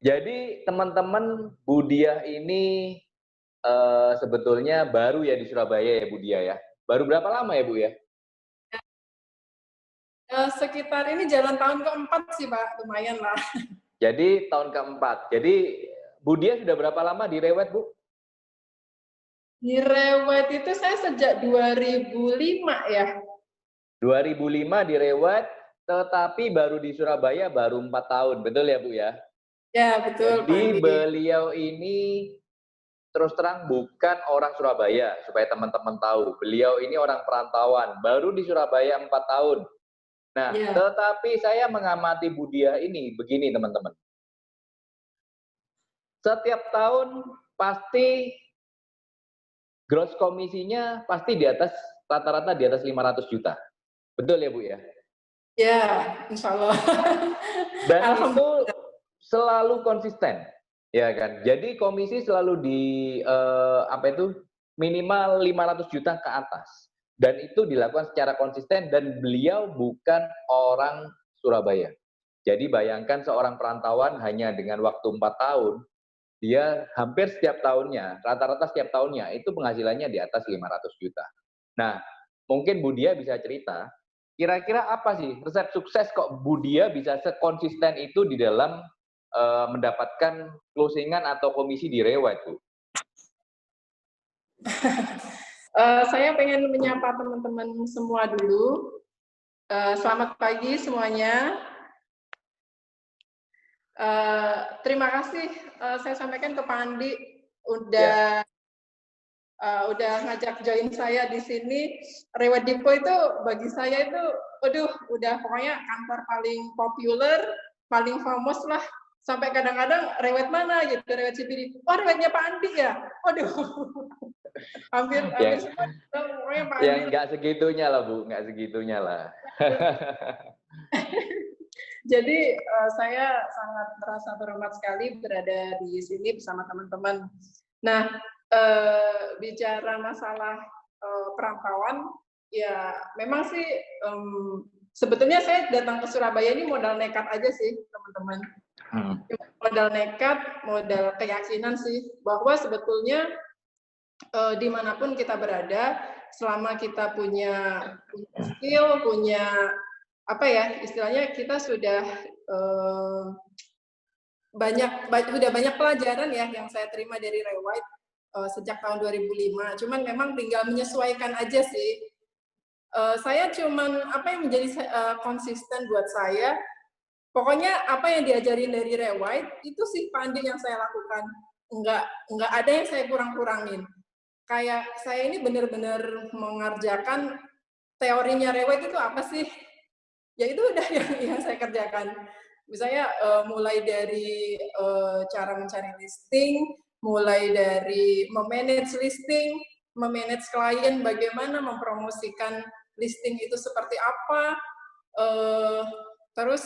Jadi teman-teman, Bu Diah ini, sebetulnya baru ya di Surabaya ya, Bu Diah ya? Baru berapa lama ya, Bu, ya? Sekitar ini jalan tahun keempat sih, Pak, lumayan lah. Jadi tahun keempat. Jadi Bu Diah sudah berapa lama di Rewet, Bu? Di Rewet itu saya sejak 2005 ya. 2005 di Rewet, tetapi baru di Surabaya baru 4 tahun, betul ya, Bu, ya? Ya, betul, Pak Jadi Andi. beliau ini terus terang bukan orang Surabaya, supaya teman-teman tahu. Beliau ini orang perantauan, baru di Surabaya 4 tahun. Nah, Ya. tetapi saya mengamati Bu Diah ini begini, teman-teman. Setiap tahun pasti gross komisinya pasti di atas, rata-rata di atas 500 juta. Betul ya, Bu, ya? Ya, insya Allah. Dan itu Alhamdulillah. selalu konsisten, ya kan? Jadi komisi selalu di minimal 500 juta ke atas. Dan itu dilakukan secara konsisten dan beliau bukan orang Surabaya. Jadi bayangkan seorang perantauan hanya dengan waktu 4 tahun, dia hampir setiap tahunnya, rata-rata setiap tahunnya itu penghasilannya di atas 500 juta. Nah, mungkin Bu Diah bisa cerita, kira-kira apa sih resep sukses kok Bu Diah bisa sekonsisten itu di dalam mendapatkan closingan atau komisi di Rewet, Bu? Saya pengen menyapa teman-teman semua dulu. Selamat pagi semuanya. Terima kasih saya sampaikan ke Pak Andi Ya. udah ngajak join saya di sini. Rewet Dipo itu bagi saya itu, aduh, udah pokoknya kantor paling populer, paling famous lah. Sampai kadang-kadang Rewet mana gitu, Rewet CPD. Oh, Rewetnya Pak Andi ya? Waduh, hampir Ya, semua pokoknya Pak Andi. yang nggak segitunya lah, Bu, nggak segitunya lah. Jadi saya sangat merasa berhormat sekali berada di sini bersama teman-teman. Nah, bicara masalah perantauan, ya memang sih sebetulnya saya datang ke Surabaya ini modal nekat aja sih, teman-teman. Modal nekat, modal keyakinan sih, bahwa sebetulnya dimanapun kita berada, selama kita punya skill, punya apa ya, istilahnya kita sudah udah banyak pelajaran ya yang saya terima dari Rewet sejak tahun 2005. Cuman memang tinggal menyesuaikan aja sih. Saya cuman apa yang menjadi konsisten buat saya, pokoknya apa yang diajarin dari Rewet itu sih Pak Andi yang saya lakukan. Enggak ada yang saya kurang-kurangin. Kayak saya ini benar-benar mengerjakan teorinya Rewet itu apa sih? Ya itu udah yang saya kerjakan. Misalnya mulai dari cara mencari listing, mulai dari memanage listing, memanage klien, bagaimana mempromosikan listing itu seperti apa, terus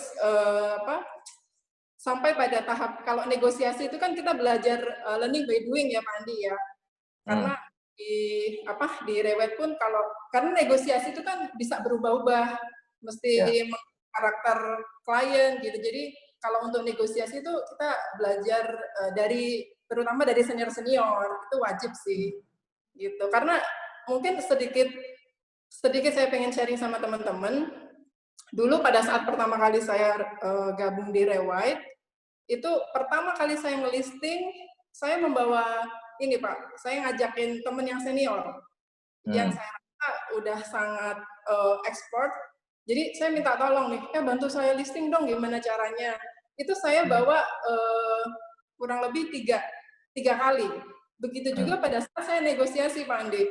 sampai pada tahap kalau negosiasi itu kan kita belajar learning by doing ya Pak Andi ya, karena di Rewet pun karena negosiasi itu kan bisa berubah-ubah, mesti karakter klien gitu. Jadi kalau untuk negosiasi itu kita belajar terutama dari senior itu wajib sih gitu. Karena mungkin sedikit saya pengen sharing sama teman-teman. Dulu pada saat pertama kali saya gabung di Rewet, itu pertama kali saya ngelisting, saya membawa ini Pak, saya ngajakin temen yang senior, yang saya rasa udah sangat expert. Jadi saya minta tolong nih, bantu saya listing dong gimana caranya. Itu saya bawa kurang lebih tiga kali. Begitu juga pada saat saya negosiasi Pak Andi.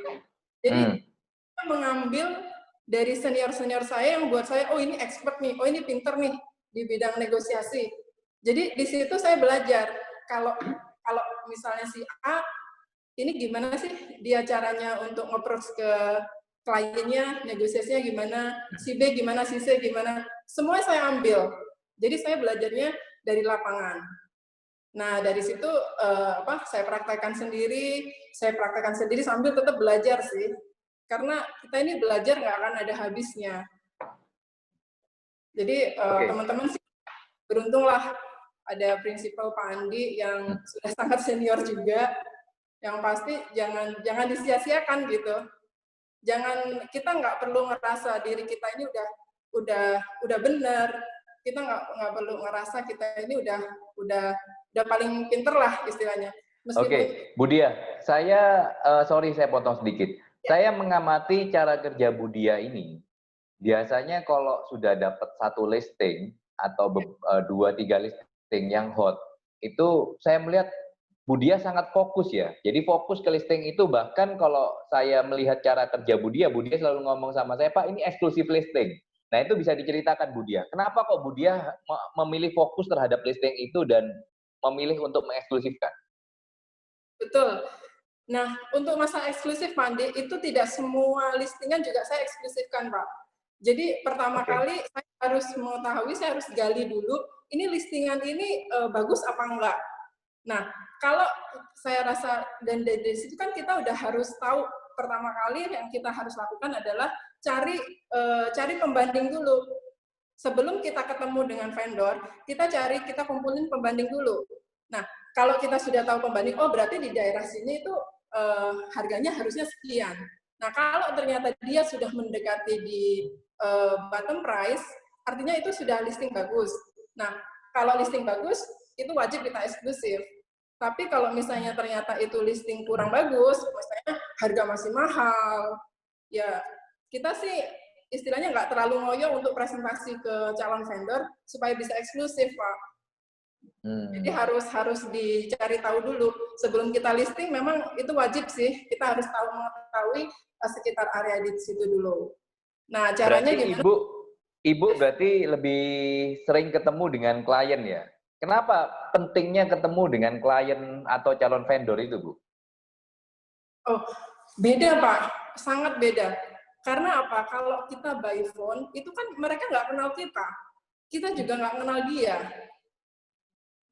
Jadi saya mengambil dari senior-senior saya yang buat saya, oh ini expert nih, oh ini pinter nih di bidang negosiasi. Jadi di situ saya belajar kalau misalnya si A ini gimana sih dia caranya untuk nge-approach ke kliennya, negosiasinya gimana, si B gimana, si C gimana, semua saya ambil. Jadi saya belajarnya dari lapangan. Nah dari situ saya praktekkan sendiri sambil tetap belajar sih. karena kita ini belajar nggak akan ada habisnya. Jadi teman-teman sih beruntunglah ada prinsipal Pak Andi yang sudah sangat senior juga, yang pasti jangan disia-siakan gitu. Kita nggak perlu ngerasa diri kita ini udah benar, kita nggak perlu ngerasa kita ini udah paling pinter lah istilahnya. Oke, Bu Dia, sorry saya potong sedikit. Saya mengamati cara kerja Bu Dia ini. Biasanya kalau sudah dapat satu listing atau 2-3 listing yang hot, itu saya melihat Bu Dia sangat fokus ya. Jadi fokus ke listing itu, bahkan kalau saya melihat cara kerja Bu Dia selalu ngomong sama saya, Pak ini eksklusif listing. Nah itu bisa diceritakan Bu Dia, kenapa kok Bu Dia memilih fokus terhadap listing itu dan memilih untuk mengeksklusifkan? Betul. Nah, untuk masalah eksklusif, Mandi, itu tidak semua listingan juga saya eksklusifkan, Pak. Jadi pertama kali saya harus mengetahui, saya harus gali dulu, ini listingan ini bagus apa enggak. Nah, kalau saya rasa, dan dari situ kan kita udah harus tahu, pertama kali yang kita harus lakukan adalah cari pembanding dulu. Sebelum kita ketemu dengan vendor, kita kumpulin pembanding dulu. Nah, kalau kita sudah tahu pembanding, oh berarti di daerah sini itu harganya harusnya sekian. Nah, kalau ternyata dia sudah mendekati di bottom price, artinya itu sudah listing bagus. Nah, kalau listing bagus, itu wajib kita eksklusif. Tapi kalau misalnya ternyata itu listing kurang bagus, misalnya harga masih mahal, ya kita sih istilahnya nggak terlalu ngoyo untuk presentasi ke calon vendor supaya bisa eksklusif, Pak. Jadi harus dicari tahu dulu sebelum kita listing. Memang itu wajib sih, kita harus mengetahui sekitar area di situ dulu. Nah, caranya berarti gimana? Ibu berarti lebih sering ketemu dengan klien ya? Kenapa pentingnya ketemu dengan klien atau calon vendor itu, Bu? Oh, beda Pak, sangat beda. Karena apa? Kalau kita by phone, itu kan mereka nggak kenal kita. Kita juga nggak kenal dia.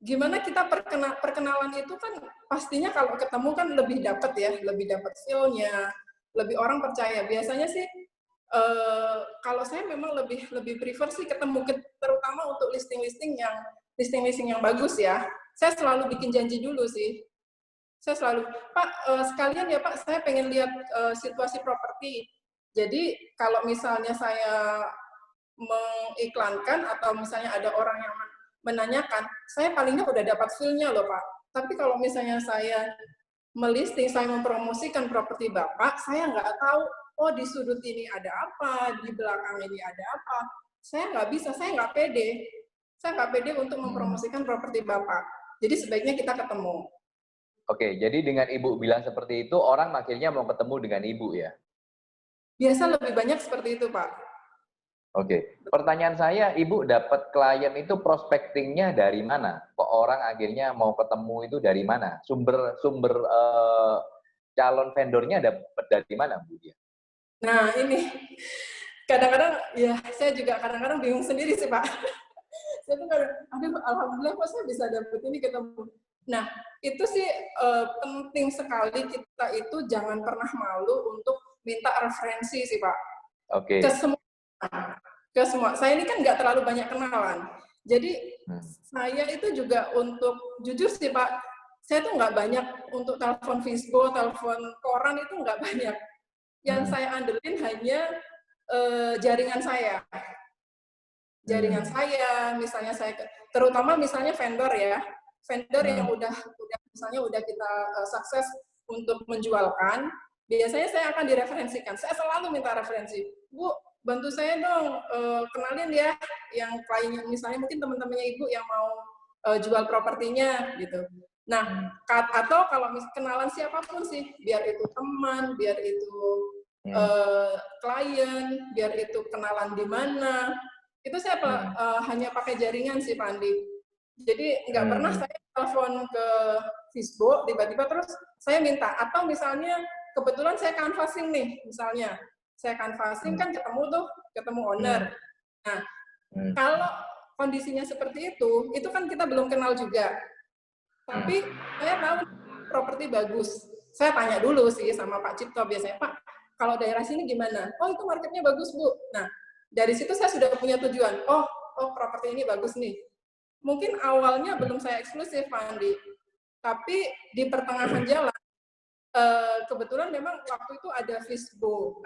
Gimana kita perkenalan itu kan pastinya kalau ketemu kan lebih dapat ya, lebih dapat feel-nya, lebih orang percaya. Biasanya sih kalau saya memang lebih prefer sih ketemu, terutama untuk listing-listing yang bagus ya. Saya selalu bikin janji dulu sih. Saya selalu, Pak, sekalian ya Pak, saya pengen lihat situasi properti. Jadi kalau misalnya saya mengiklankan atau misalnya ada orang yang menanyakan, saya paling nggak udah dapat feel-nya loh Pak. Tapi kalau misalnya saya melisting, saya mempromosikan properti Bapak, saya nggak tahu, oh di sudut ini ada apa, di belakang ini ada apa. Saya nggak bisa, saya nggak pede. Saya nggak pede untuk mempromosikan properti Bapak. Jadi sebaiknya kita ketemu. Oke, jadi dengan Ibu bilang seperti itu, orang akhirnya mau ketemu dengan Ibu ya? Biasa lebih banyak seperti itu, Pak. Oke, pertanyaan saya, Ibu dapat klien itu prospectingnya dari mana? Kok orang akhirnya mau ketemu itu dari mana? Sumber calon vendornya dapat dari mana, Bu Dia? Nah, ini kadang-kadang ya saya juga kadang-kadang bingung sendiri sih, Pak. Saya tuh kadang, aduh alhamdulillah kok saya bisa dapet ini ketemu. Nah, itu sih penting sekali kita itu jangan pernah malu untuk minta referensi sih, Pak. Oke. Ke semua. Saya ini kan nggak terlalu banyak kenalan. Jadi saya itu juga untuk jujur sih Pak, saya tuh nggak banyak untuk telepon Facebook, telepon koran itu nggak banyak. Yang saya andelin hanya jaringan saya. Jaringan saya, misalnya terutama misalnya vendor ya, vendor yang misalnya udah kita sukses untuk menjualkan, biasanya saya akan direferensikan. Saya selalu minta referensi, Bu, bantu saya dong, kenalin ya yang kliennya, misalnya mungkin teman-temannya Ibu yang mau jual propertinya gitu. Nah, atau kalau kenalan siapapun sih, biar itu teman, biar itu klien, biar itu kenalan di mana, itu saya hanya pakai jaringan sih Pak Andi. Jadi nggak pernah saya telepon ke Facebook tiba-tiba terus saya minta, atau misalnya kebetulan saya canvassing nih, misalnya saya canvassing kan ketemu owner. Nah, kalau kondisinya seperti itu kan kita belum kenal juga. Tapi saya tahu properti bagus. Saya tanya dulu sih sama Pak Cipto biasanya, Pak, kalau daerah sini gimana? Oh, itu marketnya bagus, Bu. Nah, dari situ saya sudah punya tujuan. Oh, properti ini bagus nih. Mungkin awalnya belum saya eksklusif, Pak Andi. Tapi di pertengahan jalan, kebetulan memang waktu itu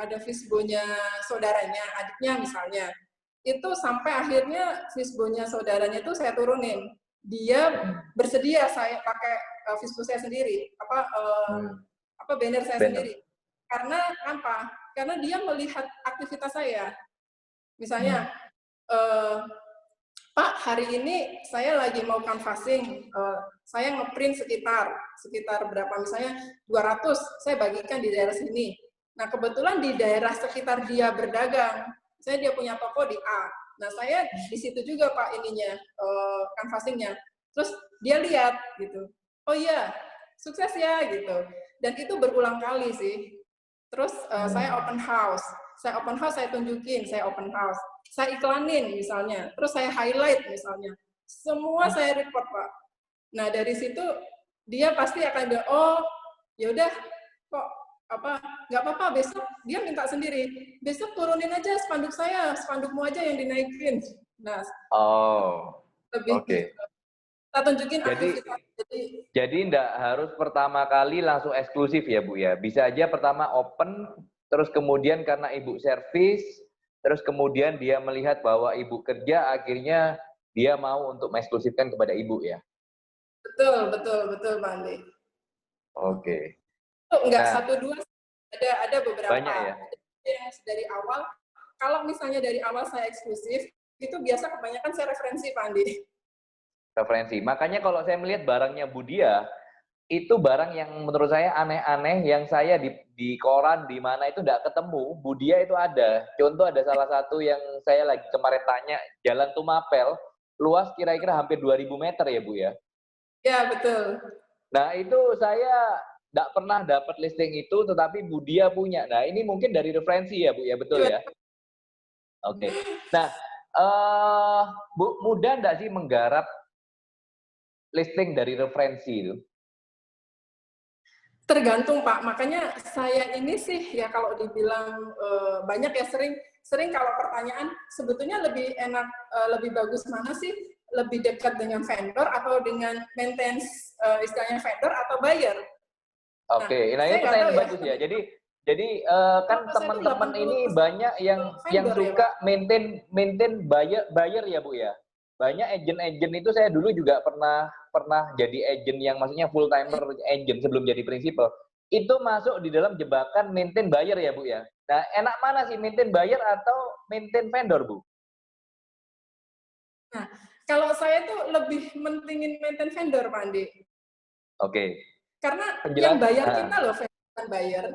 ada Visbo-nya saudaranya, adiknya misalnya. Itu sampai akhirnya Visbo-nya saudaranya itu saya turunin. Dia bersedia saya pakai Visbo saya sendiri, banner saya sendiri. Karena apa? Karena dia melihat aktivitas saya. Misalnya, Pak, hari ini saya lagi mau canvassing, saya ngeprint sekitar berapa, misalnya 200, saya bagikan di daerah sini. Nah, kebetulan di daerah sekitar dia berdagang, saya dia punya toko di A. Nah, saya di situ juga, Pak, canvassingnya. Terus dia lihat, gitu. Oh iya, sukses ya, gitu. Dan itu berulang kali sih. Terus saya open house, saya tunjukin, saya open house. Saya iklanin misalnya, terus saya highlight misalnya. Semua saya report, Pak. Nah, dari situ dia pasti akan bilang, oh, yaudah, kok nggak apa-apa, besok dia minta sendiri. Besok turunin aja spanduk saya, spandukmu aja yang dinaikin. Nah, lebih gitu. Kita tunjukin aktivitas. Jadi enggak harus pertama kali langsung eksklusif ya, Bu ya. Bisa aja pertama open, terus kemudian karena Ibu servis, terus kemudian dia melihat bahwa Ibu kerja, akhirnya dia mau untuk mengeksklusifkan kepada Ibu ya. Betul, Pak Andi. Oke. Enggak satu dua, ada beberapa. Banyak ya. Yang dari awal, kalau misalnya dari awal saya eksklusif, itu biasa kebanyakan saya referensi, Pak Andi. Referensi. Makanya kalau saya melihat barangnya Budia, itu barang yang menurut saya aneh-aneh, yang saya di koran di mana itu tidak ketemu. Budia itu ada. Contoh ada salah satu yang saya lagi kemarin tanya, Jalan Tumapel, luas kira-kira hampir 2000 meter ya, Bu ya? Ya, betul. Nah, itu saya tidak pernah dapat listing itu, tetapi Budia punya. Nah, ini mungkin dari referensi ya, Bu ya? Betul ya? Oke. Nah, Bu, mudah nggak sih menggarap listing dari referensi itu? Tergantung, Pak. Makanya saya ini sih ya kalau dibilang banyak ya sering kalau pertanyaan sebetulnya lebih enak, lebih bagus mana sih? Lebih dekat dengan vendor atau dengan maintenance istilahnya vendor atau buyer? Oke, nah ini pertanyaan bagus ya. Jadi kan teman-teman ini banyak yang suka maintain buyer ya, Bu ya. Banyak agent itu saya dulu juga pernah jadi agent yang maksudnya full timer agent sebelum jadi prinsipal. Itu masuk di dalam jebakan maintain buyer ya, Bu ya. Nah, enak mana sih maintain buyer atau maintain vendor, Bu? Nah, kalau saya tuh lebih mentingin maintain vendor, Pak Andi. Oke. Karena yang bayar kita loh, bukan buyer.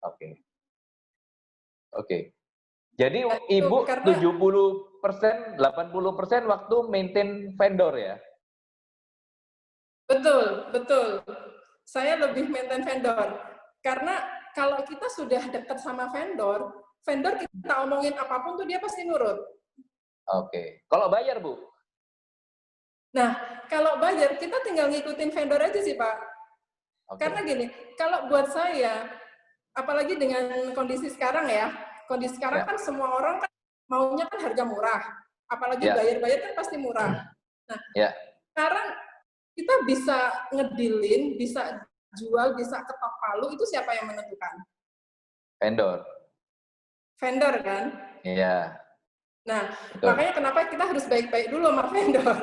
Oke. Jadi Ibu 70%, 80% waktu maintain vendor ya? Betul. Saya lebih maintain vendor. Karena kalau kita sudah dekat sama vendor kita omongin apapun tuh dia pasti nurut. Oke. Kalau bayar, Bu? Nah, kalau bayar kita tinggal ngikutin vendor aja sih, Pak. Karena gini, kalau buat saya, apalagi dengan kondisi sekarang ya, kan semua orang kan maunya kan harga murah. Apalagi bayar-bayar kan pasti murah. Nah, sekarang kita bisa ngedilin, bisa jual, bisa ketok palu, itu siapa yang menentukan? Vendor kan? Iya. Nah, makanya kenapa kita harus baik-baik dulu sama vendor.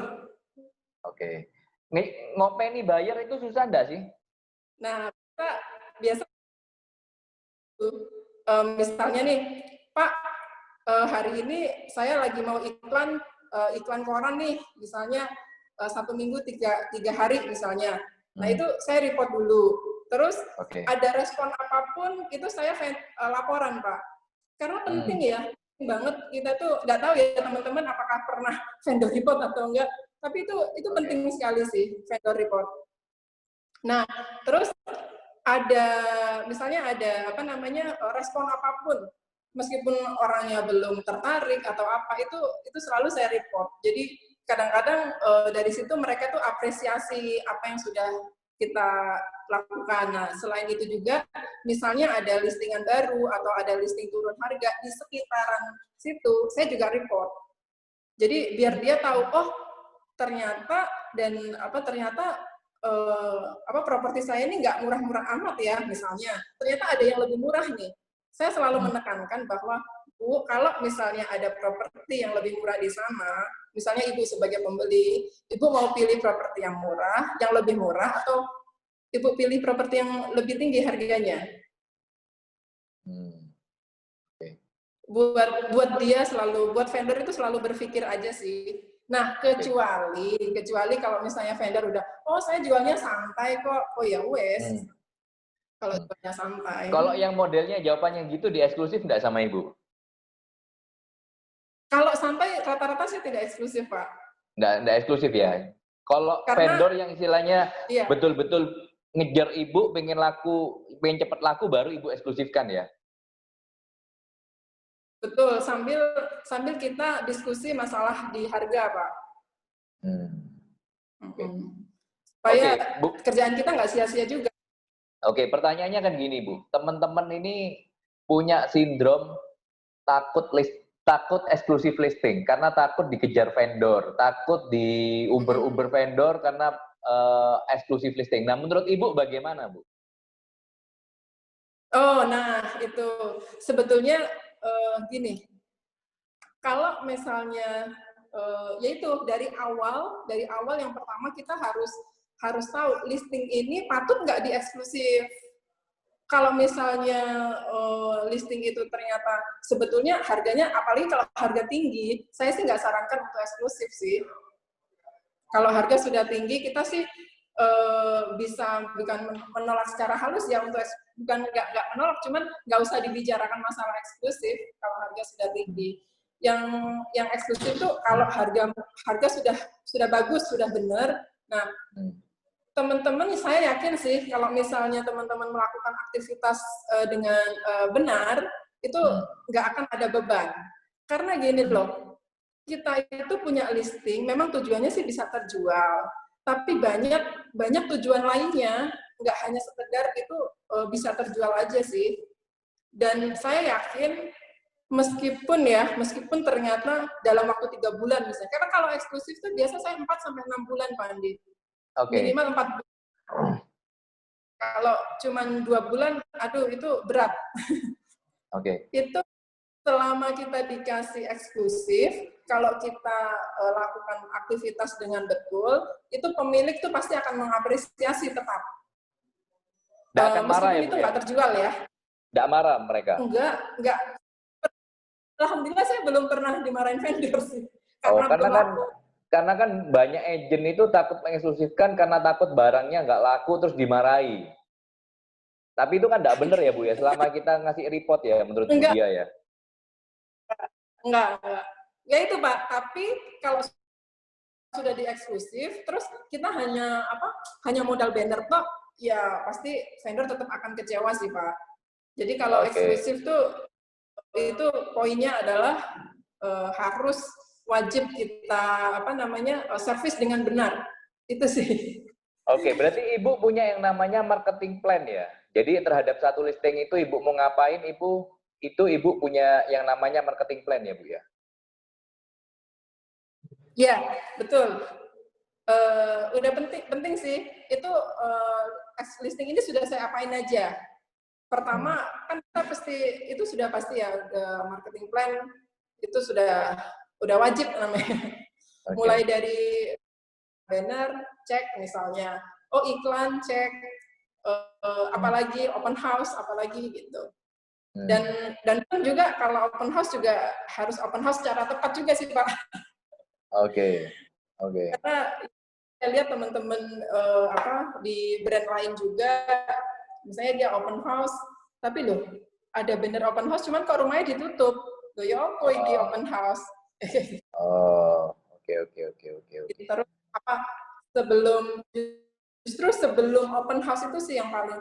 Oke. Ngopeni buyer itu susah nggak sih? Nah, kita biasa misalnya nih, Pak, hari ini saya lagi mau iklan koran nih, misalnya 1 minggu 3 hari misalnya. Nah, itu saya report dulu. Terus ada respon apapun, itu saya laporan, Pak. Karena penting ya, penting banget. Kita tuh nggak tahu ya teman-teman apakah pernah vendor report atau enggak. Tapi itu penting sekali sih, vendor report. Nah, terus misalnya ada respon apapun, meskipun orangnya belum tertarik atau apa, itu selalu saya report. Jadi kadang-kadang dari situ mereka tuh apresiasi apa yang sudah kita lakukan. Nah, selain itu juga, misalnya ada listingan baru atau ada listing turun harga di sekitaran situ, saya juga report. Jadi biar dia tahu, oh ternyata properti saya ini nggak murah-murah amat ya, misalnya. Ternyata ada yang lebih murah nih. Saya selalu menekankan bahwa, Bu, kalau misalnya ada properti yang lebih murah di sana, misalnya Ibu sebagai pembeli, Ibu mau pilih properti yang murah, yang lebih murah, atau Ibu pilih properti yang lebih tinggi harganya? Buat dia selalu, buat vendor itu selalu berpikir aja sih. Nah, kecuali kalau misalnya vendor udah, oh saya jualnya santai kok, oh ya wes. Kalau jualnya santai. Kalau yang modelnya jawabannya gitu, di eksklusif nggak sama Ibu? Kalau santai rata-rata sih tidak eksklusif, Pak. Nggak eksklusif ya? Kalau vendor yang istilahnya betul-betul ngejar Ibu, pengen cepet laku, baru Ibu eksklusifkan ya? Betul, sambil kita diskusi masalah di harga, Pak. Supaya kerjaan kita nggak sia-sia juga. Oke, pertanyaannya kan gini, Bu. Teman-teman ini punya sindrom takut eksklusif listing karena takut dikejar vendor, takut di Uber vendor karena eksklusif listing. Nah, menurut Ibu bagaimana, Bu? Oh, nah itu sebetulnya gini. Kalau misalnya yaitu dari awal yang pertama kita harus tahu listing ini patut nggak dieksklusif. Kalau misalnya listing itu ternyata sebetulnya harganya, apalagi kalau harga tinggi, saya sih nggak sarankan untuk eksklusif sih. Kalau harga sudah tinggi, kita sih bisa bukan menolak secara halus ya, bukan nggak menolak, cuman nggak usah dibicarakan masalah eksklusif kalau harga sudah tinggi. Yang eksklusif itu kalau harga sudah bagus, sudah benar. Nah, teman-teman saya yakin sih kalau misalnya teman-teman melakukan aktivitas dengan benar, itu nggak akan ada beban. Karena gini loh, kita itu punya listing, memang tujuannya sih bisa terjual, tapi banyak tujuan lainnya, nggak hanya sekedar itu bisa terjual aja sih. Dan saya yakin meskipun ternyata dalam waktu 3 bulan misalnya, karena kalau eksklusif itu biasa saya 4-6 bulan, Pak Andi. Minimal 4 bulan. Kalau cuma 2 bulan, aduh itu berat. Itu selama kita dikasih eksklusif, kalau kita lakukan aktivitas dengan betul, itu pemilik tuh pasti akan mengapresiasi tetap. Nggak akan marah ya, itu nggak terjual ya. Nggak marah mereka? Enggak. Alhamdulillah saya belum pernah dimarahin vendor sih. Karena kan banyak agent itu takut mengeksklusifkan karena takut barangnya nggak laku terus dimarahi. Tapi itu kan nggak bener ya, Bu ya, selama kita ngasih report ya menurut dia ya. Enggak. Ya itu, Pak, tapi kalau sudah dieksklusif, terus kita hanya modal banner toh, ya pasti vendor tetap akan kecewa sih, Pak. Jadi kalau eksklusif tuh itu poinnya adalah harus wajib kita servis dengan benar. Itu sih. Oke, berarti Ibu punya yang namanya marketing plan ya. Jadi terhadap satu listing itu Ibu mau ngapain, Ibu punya yang namanya marketing plan ya, Bu ya? Ya, betul. Udah penting sih. Itu listing ini sudah saya apain aja. Pertama, kan kita sudah pasti ya, marketing plan itu sudah wajib namanya. Mulai dari banner, cek misalnya. Oh, iklan, cek. Apalagi open house, apalagi gitu. Dan pun juga kalau open house juga harus open house secara tepat juga sih, Pak. Oke. Karena saya lihat teman-teman di brand lain juga, misalnya dia open house, tapi loh ada banner open house, cuman kok rumahnya ditutup. Loh ya di open house. Oke. Terus sebelum open house itu sih yang paling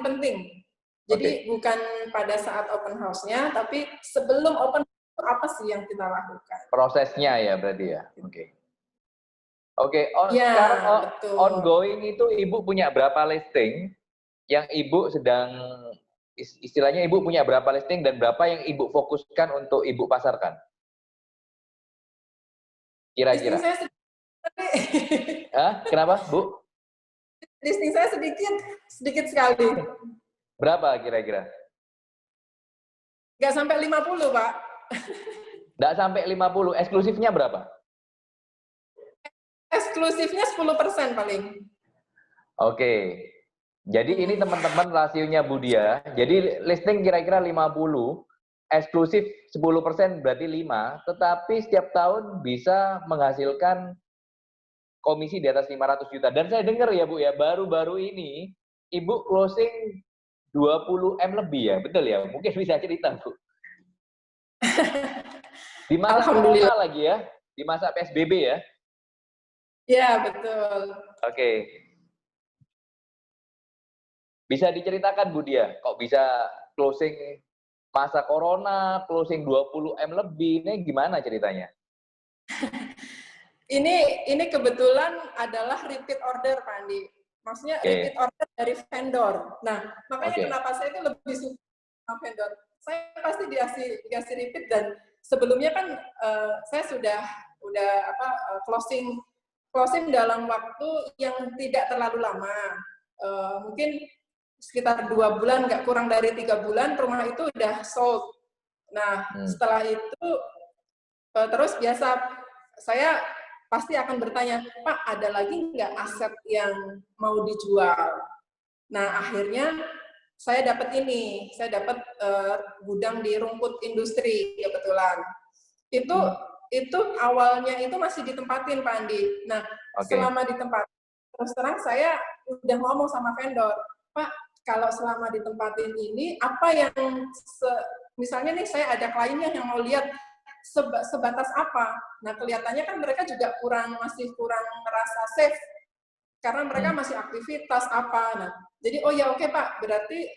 penting. Jadi bukan pada saat open house-nya, tapi sebelum open house apa sih yang kita lakukan? Prosesnya ya berarti ya. Oke, Ya, sekarang betul. ongoing itu Ibu punya berapa listing yang Ibu sedang, istilahnya Ibu punya berapa listing dan berapa yang Ibu fokuskan untuk Ibu pasarkan? Listing Kira-kira. saya sedikit. Kenapa, Bu? Listing saya sedikit, sedikit sekali. Berapa kira-kira? Nggak sampai 50, Pak. Nggak sampai 50, eksklusifnya berapa? Eksklusifnya 10% paling. Oke. Jadi ini teman-teman rasionya Budia. Jadi listing kira-kira 50, eksklusif 10% berarti 5, tetapi setiap tahun bisa menghasilkan komisi di atas 500 juta. Dan saya dengar ya Bu ya, baru-baru ini Ibu closing 20M lebih ya, betul ya? Mungkin bisa cerita Bu. Di masa Alhamdulillah. corona lagi ya, di masa PSBB ya. Ya, betul. Oke. Bisa diceritakan Bu Dia, kok bisa closing masa corona, closing 20M lebih, ini gimana ceritanya? Ini kebetulan adalah repeat order, Pak Andi. Maksudnya repeat Oke. order dari vendor. Nah, makanya Oke. kenapa saya itu lebih suka sama vendor. Saya pasti dikasih repeat, dan sebelumnya kan saya sudah closing dalam waktu yang tidak terlalu lama. Mungkin sekitar 2 bulan, nggak kurang dari 3 bulan, rumah itu udah sold. Nah, setelah itu terus biasa saya pasti akan bertanya, Pak, ada lagi nggak aset yang mau dijual? Nah, akhirnya saya dapat gudang di Rumput Industri kebetulan. Itu awalnya itu masih ditempatin, Pak Andi. Nah, selama ditempatin, terus terang saya udah ngomong sama vendor, Pak, kalau selama ditempatin ini, apa yang misalnya nih saya ada kliennya yang mau lihat sebatas apa. Nah, kelihatannya kan mereka juga masih kurang merasa safe karena mereka masih aktivitas apa. Nah, jadi oh ya oke Pak, berarti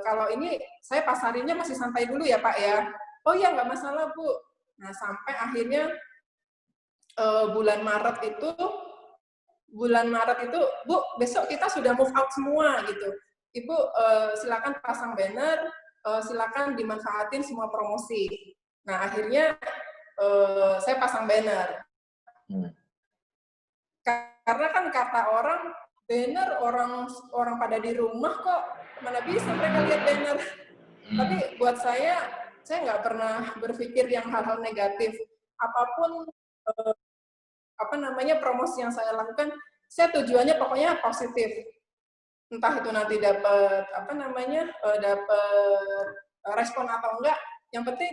kalau ini saya pasarinnya masih santai dulu ya Pak ya. Oh ya nggak masalah Bu. Nah, sampai akhirnya bulan Maret itu Bu, besok kita sudah move out semua gitu. Ibu silakan pasang banner, silakan dimanfaatin semua promosi. Nah, akhirnya saya pasang banner. Karena kan kata orang, banner orang pada di rumah kok, mana bisa mereka lihat banner. Tapi buat saya nggak pernah berpikir yang hal-hal negatif. Apapun promosi yang saya lakukan, saya tujuannya pokoknya positif. Entah itu nanti dapat dapat respon atau enggak, yang penting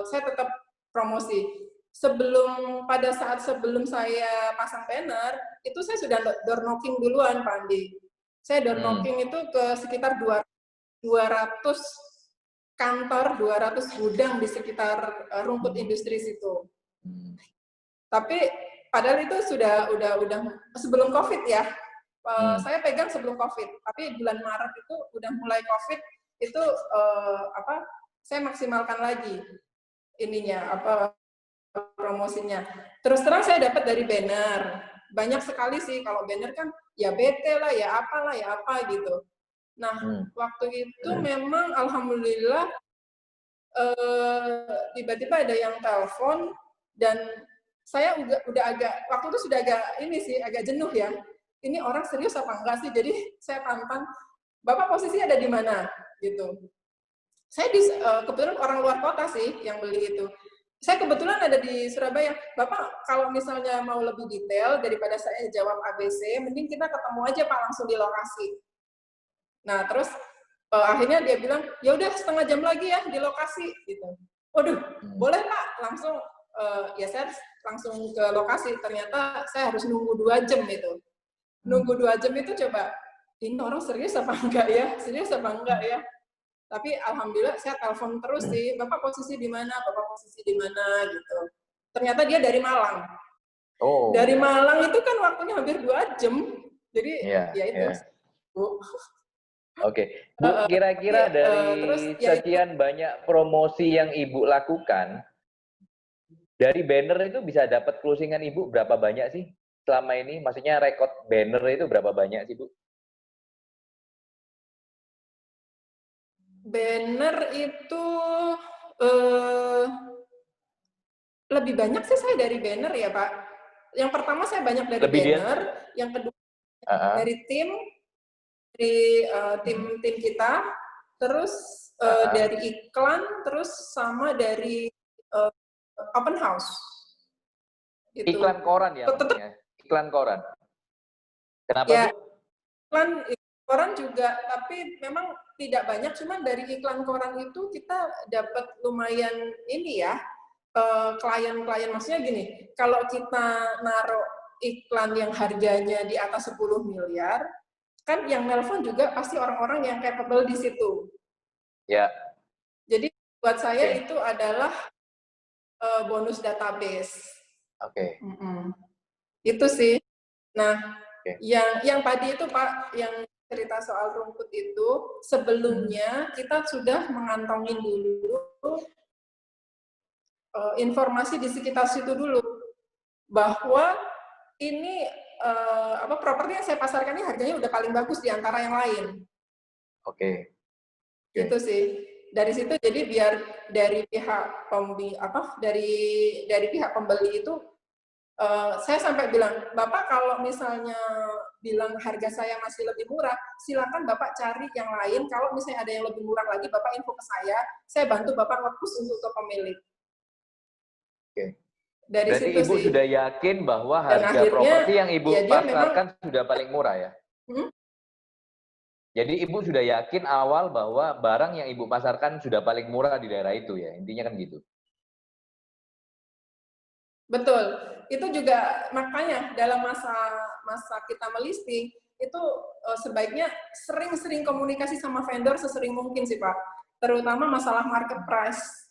saya tetap promosi. Pada saat sebelum saya pasang banner, itu saya sudah door knocking duluan, Pak Andi. Saya door knocking itu ke sekitar 200 kantor, 200 gudang di sekitar Rumput Industri situ. Tapi padahal itu sudah sebelum COVID ya. Saya pegang sebelum COVID, tapi bulan Maret itu udah mulai COVID, itu saya maksimalkan lagi promosinya. Terus terang saya dapat dari banner. Banyak sekali sih, kalau banner kan ya BT lah, ya apalah, ya apa gitu. Nah, waktu itu memang alhamdulillah tiba-tiba ada yang telepon, dan saya udah agak, waktu itu sudah agak jenuh ya. Ini orang serius apa enggak sih? Jadi saya tantang, Bapak posisi ada di mana? Gitu. Saya kebetulan orang luar kota sih yang beli itu. Saya kebetulan ada di Surabaya. Bapak kalau misalnya mau lebih detail daripada saya jawab ABC, mending kita ketemu aja Pak langsung di lokasi. Nah, terus akhirnya dia bilang, ya udah setengah jam lagi ya di lokasi gitu. Waduh, boleh Pak, langsung ya saya langsung ke lokasi. Ternyata saya harus nunggu 2 jam itu. Nunggu 2 jam itu coba, ini orang serius apa enggak ya? Serius apa enggak ya? Tapi alhamdulillah saya telepon terus sih, Bapak posisi di mana? Bapak posisi di mana gitu. Ternyata dia dari Malang. Oh. Dari Malang itu kan waktunya hampir 2 jam. Jadi ya itu. Bu. Oke, Bu, kira-kira dari sekian banyak promosi yang Ibu lakukan, dari banner itu bisa dapat closingan Ibu berapa banyak sih? selama ini? Maksudnya rekod banner itu berapa banyak sih, Bu? Banner itu lebih banyak sih saya dari banner ya, Pak. Yang pertama saya banyak dari Lebih banner, yang kedua dari tim tim kita, terus dari iklan, terus sama dari open house. Gitu. Iklan koran ya, maksudnya? Iklan koran. Kenapa, Ya, Bu? iklan koran juga, tapi memang tidak banyak. Cuman dari iklan koran itu kita dapat lumayan ini ya, klien-klien. Maksudnya gini, kalau kita naruh iklan yang harganya di atas 10 miliar, kan yang nelpon juga pasti orang-orang yang capable di situ. Ya. Jadi buat saya itu adalah bonus database. Oke. Itu sih. Nah, yang tadi itu Pak, yang cerita soal rumput itu, sebelumnya kita sudah mengantongin dulu informasi di sekitar situ dulu, bahwa ini properti yang saya pasarkan ini harganya udah paling bagus di antara yang lain. Oke. Itu sih. Dari situ jadi biar dari pihak dari pihak pembeli itu saya sampai bilang, Bapak kalau misalnya bilang harga saya masih lebih murah, silakan Bapak cari yang lain. Kalau misalnya ada yang lebih murah lagi, Bapak info ke saya bantu Bapak nge-push untuk ke pemilik. Oke. Dari Berarti situ Ibu sih. sudah yakin bahwa harga akhirnya, properti yang Ibu ya pasarkan sudah paling murah ya? Jadi Ibu sudah yakin awal bahwa barang yang Ibu pasarkan sudah paling murah di daerah itu ya? Intinya kan gitu. Betul. Itu juga makanya dalam masa kita melisting, itu sebaiknya sering-sering komunikasi sama vendor sesering mungkin sih Pak. Terutama masalah market price.